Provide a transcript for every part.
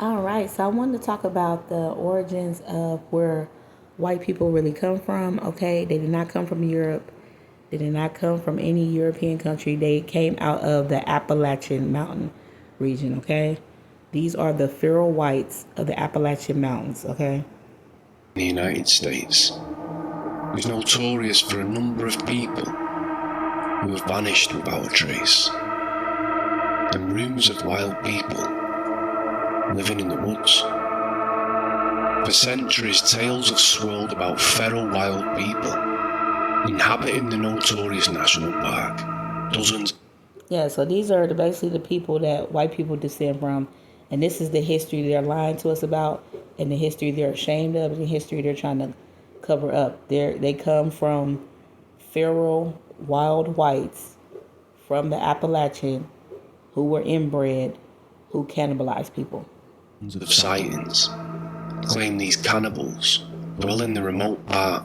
All right, so I wanted to talk about the origins of where white people really come from. Okay, they did not come from Europe. They did not come from any European country. They came out of the Appalachian mountain region. Okay, these are the Ferrel Whites of the Appalachian Mountains. Okay, The United States is notorious for a number of people who have vanished without a trace, and rumours of wild people living in the woods. For centuries, tales have swirled about feral wild people inhabiting the notorious national park. Dozens. yeah. So these are basically the people that white people descend from, and this is the history they're lying to us about, and the history they're ashamed of, and the history they're trying to cover up. They come from feral wild whites from the Appalachian who were inbred, who cannibalized people. Of sightings claim these cannibals dwell in the remote part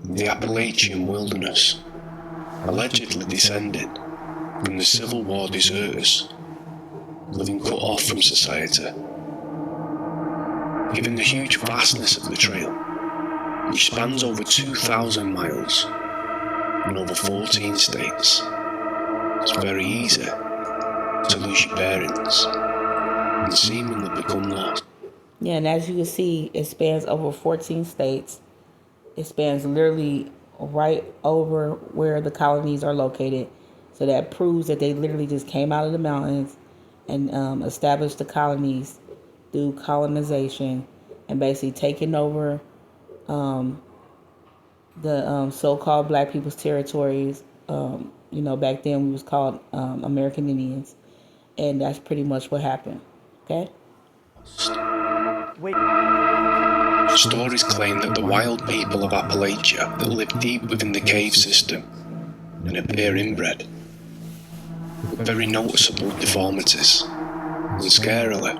of the Appalachian wilderness, allegedly descended from the Civil War deserters living cut off from society. Given the huge vastness of the trail, which spans over 2,000 miles in over 14 states, it's very easy to lose your bearings and seemingly become lost. Yeah, and as you can see, it spans over 14 states. It spans literally right over where the colonies are located. So that proves that they literally just came out of the mountains and established the colonies through colonization and basically taking over the so-called black people's territories. Back then we was called American Indians. And that's pretty much what happened. Okay? Stories claim that the wild people of Appalachia that live deep within the cave system and appear inbred, with very noticeable deformities, and scarily,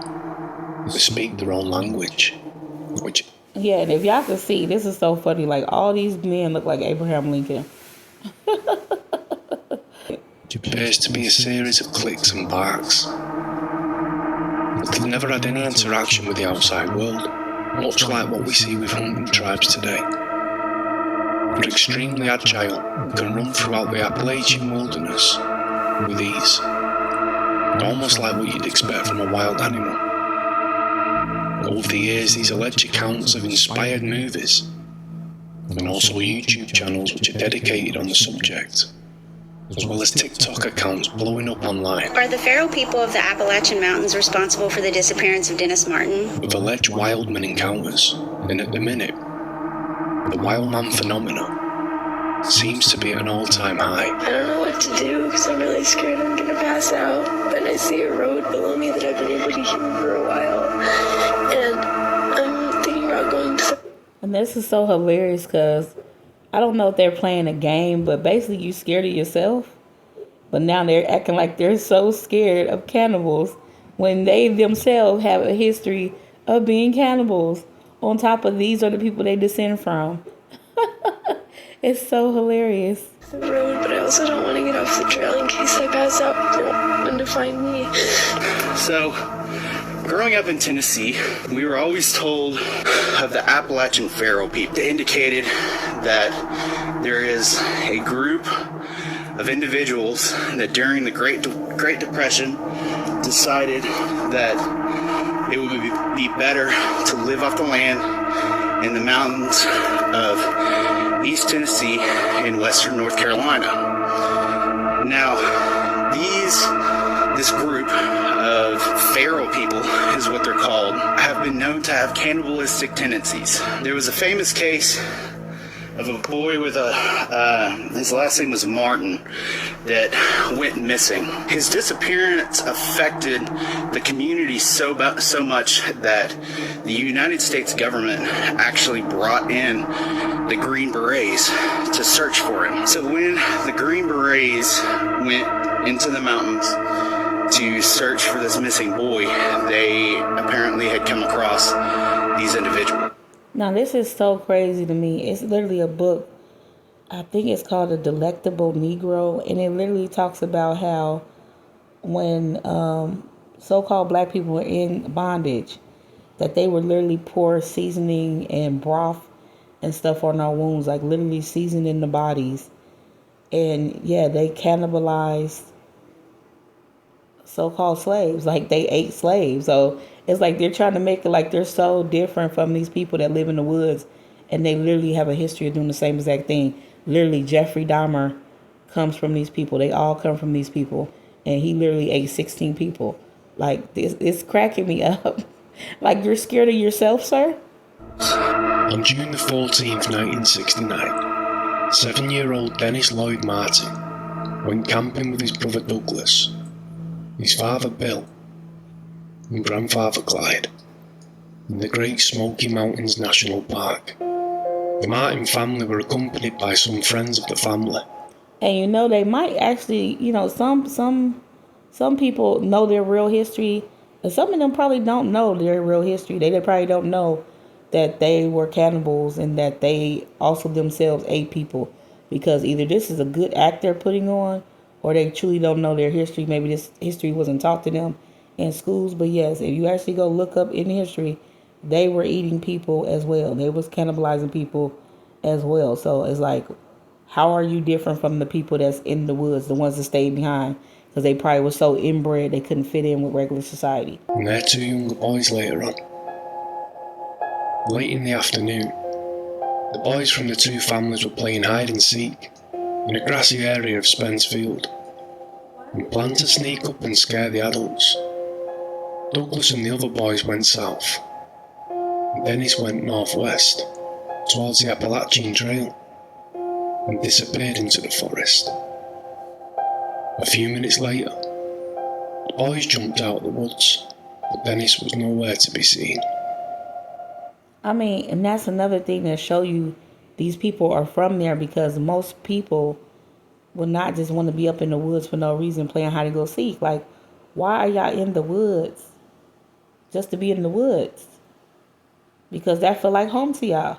they speak their own language, which... Yeah, and if y'all can see, this is so funny, like all these men look like Abraham Lincoln. appears to be a series of clicks and barks. They've never had any interaction with the outside world, much like what we see with hunting tribes today. They're extremely agile and can run throughout the Appalachian wilderness with ease, almost like what you'd expect from a wild animal. Over the years, these alleged accounts have inspired movies, and also YouTube channels which are dedicated on the subject, as well as TikTok accounts blowing up online. Are the Ferrel people of the Appalachian Mountains responsible for the disappearance of Dennis Martin? With alleged wildman encounters, and at the minute, the wildman phenomena seems to be at an all-time high. I don't know what to do because I'm really scared I'm gonna pass out. But I see a road below me that I've been able to hear for a while, and I'm thinking about going to... And this is so hilarious because I don't know if they're playing a game, but basically you scared of yourself. But now they're acting like they're so scared of cannibals when they themselves have a history of being cannibals. On top of these are the people they descend from. It's so hilarious. The road, but I also don't want to get off the trail in case I pass out. They won't want to find me. So, growing up in Tennessee, we were always told of the Appalachian Ferrel people. It indicated that there is a group of individuals that during the Great Depression decided that it would be better to live off the land in the mountains of East Tennessee and Western North Carolina. Now, this group of feral people, is what they're called, have been known to have cannibalistic tendencies. There was a famous case of a boy with his last name was Martin, that went missing. His disappearance affected the community so much that the United States government actually brought in the Green Berets to search for him. So when the Green Berets went into the mountains to search for this missing boy, they apparently had come across these individuals. Now this is so crazy to me. It's literally a book. I think it's called A Delectable Negro, and it literally talks about how when so-called black people were in bondage, that they would literally pour seasoning and broth and stuff on our wounds, like literally seasoning the bodies. And yeah, they cannibalized so-called slaves, like they ate slaves. So it's like they're trying to make it like they're so different from these people that live in the woods, and they literally have a history of doing the same exact thing. Literally, Jeffrey Dahmer comes from these people. They all come from these people, and he literally ate 16 people. Like, this, it's cracking me up. Like, you're scared of yourself, sir? On June the 14th, 1969, 7-year-old Dennis Lloyd Martin went camping with his brother Douglas, his father Bill, and grandfather Clyde in the Great Smoky Mountains National Park. The Martin family were accompanied by some friends of the family. And you know, they might actually, you know, some people know their real history, and some of them probably don't know their real history. They probably don't know that they were cannibals and that they also themselves ate people, because either this is a good act they're putting on, or they truly don't know their history. Maybe this history wasn't taught to them in schools. But yes, if you actually go look up in history, they were eating people as well. They was cannibalizing people as well. So it's like, how are you different from the people that's in the woods, the ones that stayed behind? Because they probably were so inbred they couldn't fit in with regular society. And their 2 younger boys later on. Late in the afternoon, the boys from the 2 families were playing hide and seek in a grassy area of Spence Field, and planned to sneak up and scare the adults. Douglas and the other boys went south, and Dennis went northwest, towards the Appalachian Trail, and disappeared into the forest. A few minutes later, the boys jumped out of the woods, but Dennis was nowhere to be seen. I mean, and that's another thing that show you these people are from there, because most people would not just want to be up in the woods for no reason playing hide and go seek. Like, why are y'all in the woods? Just to be in the woods. Because that feel like home to y'all.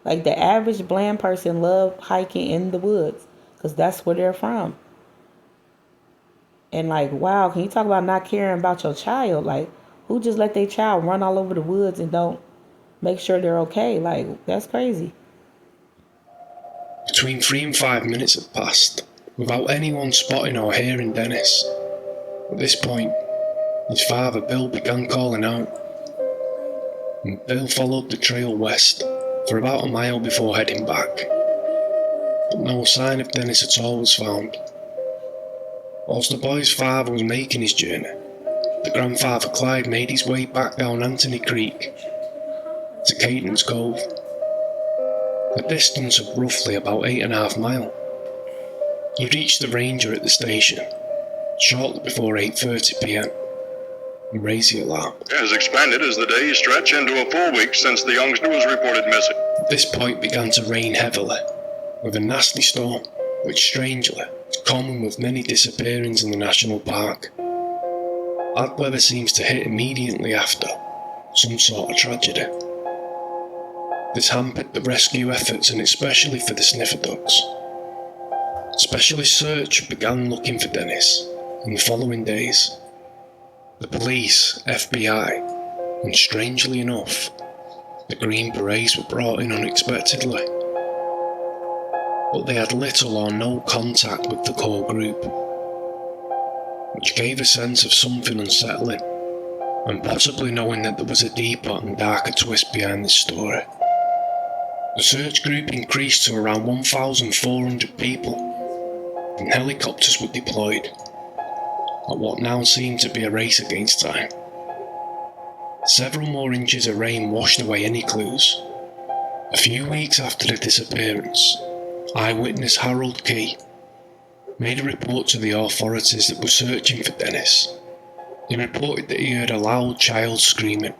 Like, the average bland person love hiking in the woods, because that's where they're from. And like, wow, can you talk about not caring about your child? Like, who just let their child run all over the woods and don't make sure they're okay? Like, that's crazy. Between 3 and 5 minutes had passed, without anyone spotting or hearing Dennis. At this point, his father Bill began calling out, and Bill followed the trail west for about a mile before heading back. But no sign of Dennis at all was found. Whilst the boy's father was making his journey, the grandfather Clyde made his way back down Anthony Creek to Caton's Cove, a distance of roughly about 8.5 miles. He reached the ranger at the station shortly before 8:30 p.m. and raised the alarm. Has expanded as the days stretch into a full week since the youngster was reported missing. At this point began to rain heavily, with a nasty storm, which strangely is common with many disappearings in the national park. Bad weather seems to hit immediately after some sort of tragedy. This hampered the rescue efforts, and especially for the sniffer dogs. Specialist search began looking for Dennis in the following days. The police, FBI, and strangely enough, the Green Berets were brought in unexpectedly. But they had little or no contact with the core group, which gave a sense of something unsettling, and possibly knowing that there was a deeper and darker twist behind this story. The search group increased to around 1,400 people, and helicopters were deployed at what now seemed to be a race against time. Several more inches of rain washed away any clues. A few weeks after the disappearance, eyewitness Harold Key made a report to the authorities that were searching for Dennis. He reported that he heard a loud child screaming,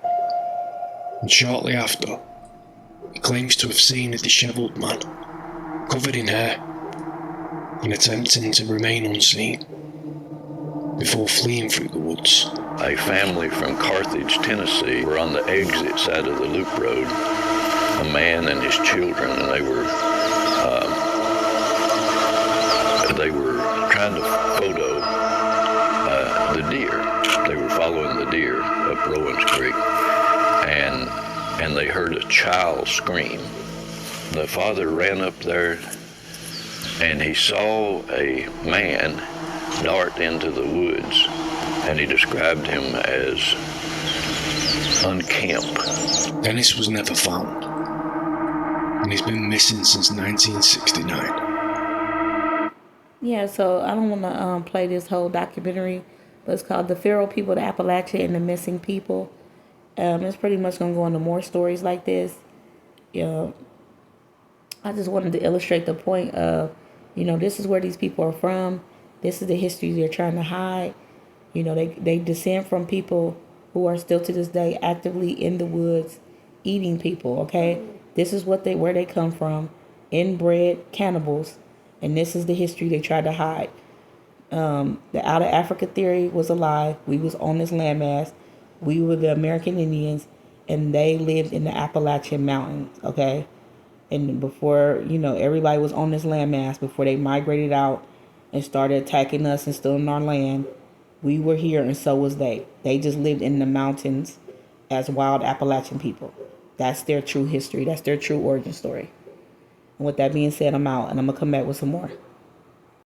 and shortly after, he claims to have seen a dishevelled man, covered in hair, and attempting to remain unseen, before fleeing through the woods. A family from Carthage, Tennessee were on the exit side of the loop road, a man and his children, and they were trying to photo the deer. They were following the deer up Rowan's Creek, and they heard a child scream. The father ran up there, and he saw a man dart into the woods, and he described him as unkempt. Dennis was never found, and he's been missing since 1969. Yeah, so I don't want to play this whole documentary, but it's called The Ferrel People, the Appalachia, and the Missing People. It's pretty much going to go into more stories like this. I just wanted to illustrate the point of, this is where these people are from. This is the history they're trying to hide. They descend from people who are still to this day actively in the woods eating people, okay? This is where they come from. Inbred cannibals. And this is the history they tried to hide. The out of Africa theory was a lie. We was on this landmass. We were the American Indians, and they lived in the Appalachian Mountains, okay? And before, everybody was on this landmass, before they migrated out and started attacking us and stealing our land, we were here and so was they. They just lived in the mountains as wild Appalachian people. That's their true history. That's their true origin story. And with that being said, I'm out, and I'm going to come back with some more.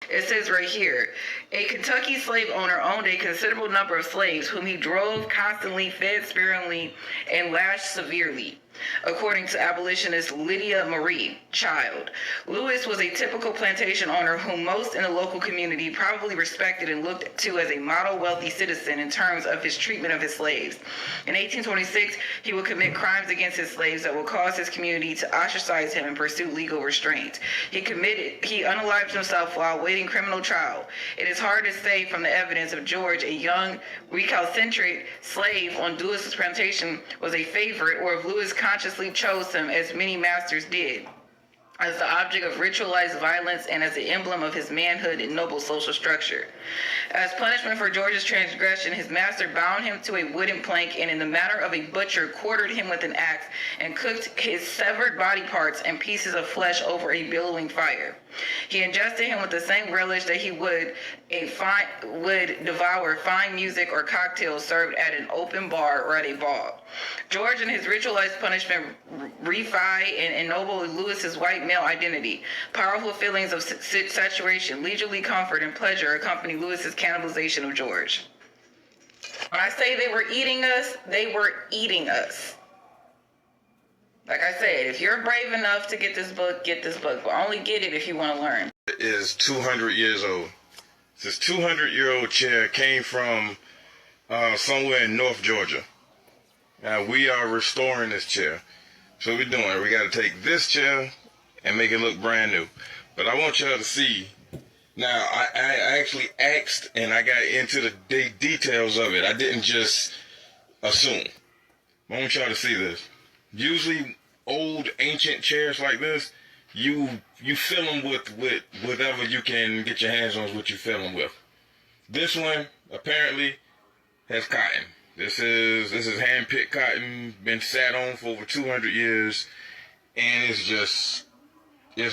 It says right here, a Kentucky slave owner owned a considerable number of slaves whom he drove constantly, fed sparingly, and lashed severely. According to abolitionist Lydia Marie Child, Lewis was a typical plantation owner whom most in the local community probably respected and looked to as a model wealthy citizen in terms of his treatment of his slaves. In 1826, he would commit crimes against his slaves that would cause his community to ostracize him and pursue legal restraint. He unalived himself while awaiting criminal trial. It is hard to say from the evidence of George, a young recalcitrant slave on Lewis's plantation, was a favorite, or if Lewis consciously chose him, as many masters did, as the object of ritualized violence and as the emblem of his manhood and noble social structure. As punishment for George's transgression, his master bound him to a wooden plank and in the manner of a butcher quartered him with an axe and cooked his severed body parts and pieces of flesh over a billowing fire. He ingested him with the same relish that he would devour fine music or cocktails served at an open bar or at a ball. George and his ritualized punishment reify and ennoble Lewis's white male identity. Powerful feelings of saturation, leisurely comfort, and pleasure accompany Lewis's cannibalization of George. When I say they were eating us, they were eating us. Like I said, if you're brave enough to get this book, but only get it if you want to learn. It is 200 years old. This 200-year-old chair came from somewhere in North Georgia. Now, we are restoring this chair. So what we're doing, we got to take this chair and make it look brand new. But I want y'all to see. Now, I actually asked and I got into the details of it. I didn't just assume. I want y'all to see this. Usually, old, ancient chairs like this, you fill them with whatever you can get your hands on is what you fill them with. This one, apparently, has cotton. This is hand-picked cotton, been sat on for over 200 years, and it's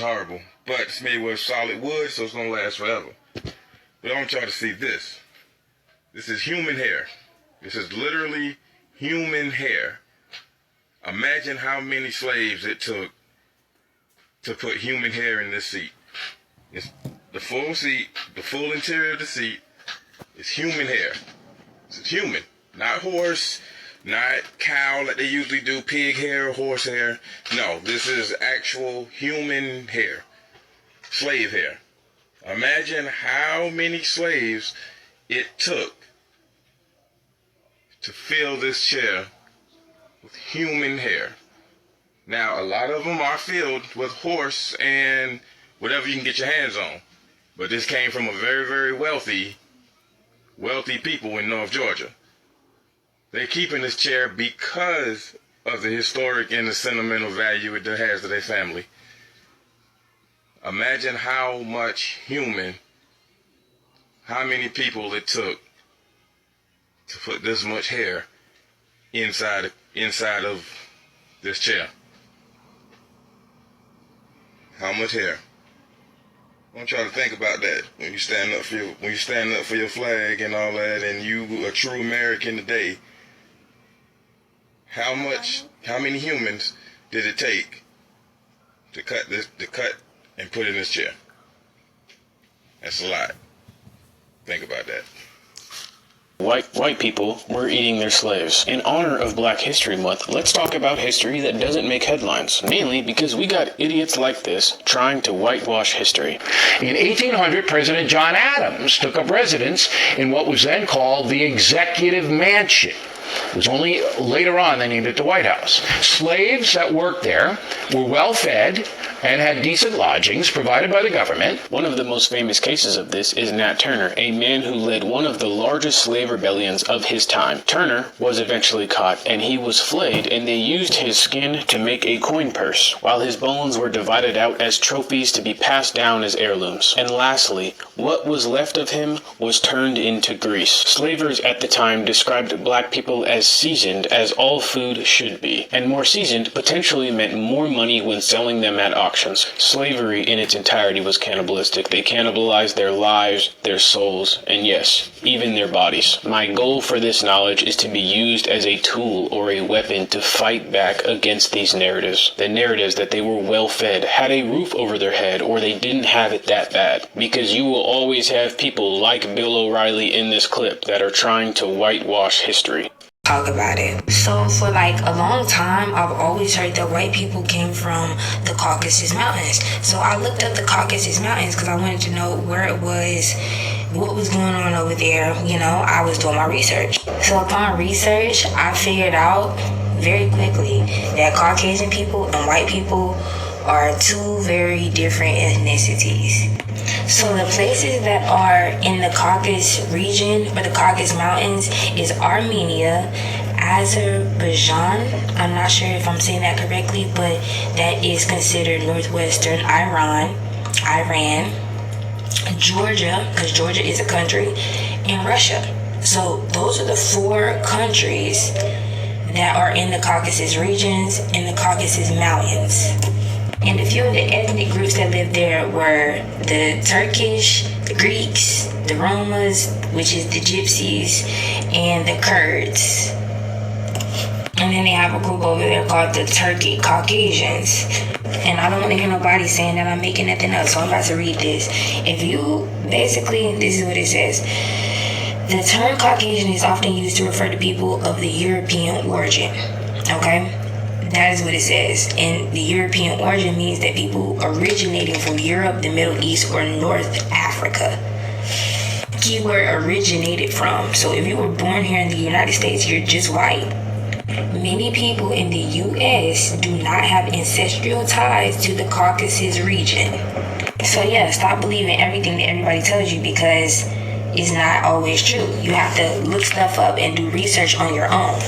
horrible. But it's made with solid wood, so it's going to last forever. But I want y'all to see this. This is human hair. This is literally human hair. Imagine how many slaves it took to put human hair in this seat. It's the full seat, the full interior of the seat is human hair. It's human. Not horse, not cow like they usually do, pig hair or horse hair. No, this is actual human hair, slave hair. Imagine how many slaves it took to fill this chair with human hair. Now, a lot of them are filled with horse and whatever you can get your hands on. But this came from a very, very wealthy people in North Georgia. They're keeping this chair because of the historic and the sentimental value it has to their family. Imagine how many people it took to put this much hair inside of this chair. How much hair? I want y'all to think about that when you stand up for your flag and all that, and you a true American today. how many humans did it take to cut and put in this chair? That's a lot. Think about that. White people were eating their slaves. In honor of Black History Month, let's talk about history that doesn't make headlines. Mainly because we got idiots like this trying to whitewash history. In 1800, President John Adams took up residence in what was then called the Executive Mansion. It was only later on they named it the White House. Slaves that worked there were well fed and had decent lodgings provided by the government. One of the most famous cases of this is Nat Turner, a man who led one of the largest slave rebellions of his time. Turner was eventually caught and he was flayed, and they used his skin to make a coin purse, while his bones were divided out as trophies to be passed down as heirlooms. And lastly, what was left of him was turned into grease. Slavers at the time described black people as seasoned, as all food should be, and more seasoned potentially meant more money when selling them at auction. Slavery in its entirety was cannibalistic. They cannibalized their lives, their souls, and yes, even their bodies. My goal for this knowledge is to be used as a tool or a weapon to fight back against these narratives. The narratives that they were well fed, had a roof over their head, or they didn't have it that bad. Because you will always have people like Bill O'Reilly in this clip that are trying to whitewash history. Talk about it. So for like a long time, I've always heard that white people came from the Caucasus Mountains. So I looked up the Caucasus Mountains because I wanted to know where it was, what was going on over there. You know, I was doing my research. So upon research, I figured out very quickly that Caucasian people and white people are two very different ethnicities. So the places that are in the Caucasus region, or the Caucasus Mountains, is Armenia, Azerbaijan, I'm not sure if I'm saying that correctly, but that is considered northwestern Iran, Georgia, because Georgia is a country, and Russia. So those are the 4 countries that are in the Caucasus regions and the Caucasus Mountains. And a few of the ethnic groups that lived there were the Turkish, the Greeks, the Romas, which is the Gypsies, and the Kurds. And then they have a group over there called the Turkic Caucasians. And I don't want to hear nobody saying that I'm making nothing up, so I'm about to read this. This is what it says. The term Caucasian is often used to refer to people of the European origin. Okay? That is what it says. And the European origin means that people originating from Europe, the Middle East, or North Africa. Keyword originated from. So if you were born here in the United States, you're just white. Many people in the U.S. do not have ancestral ties to the Caucasus region. So yeah, stop believing everything that everybody tells you, because it's not always true. You have to look stuff up and do research on your own.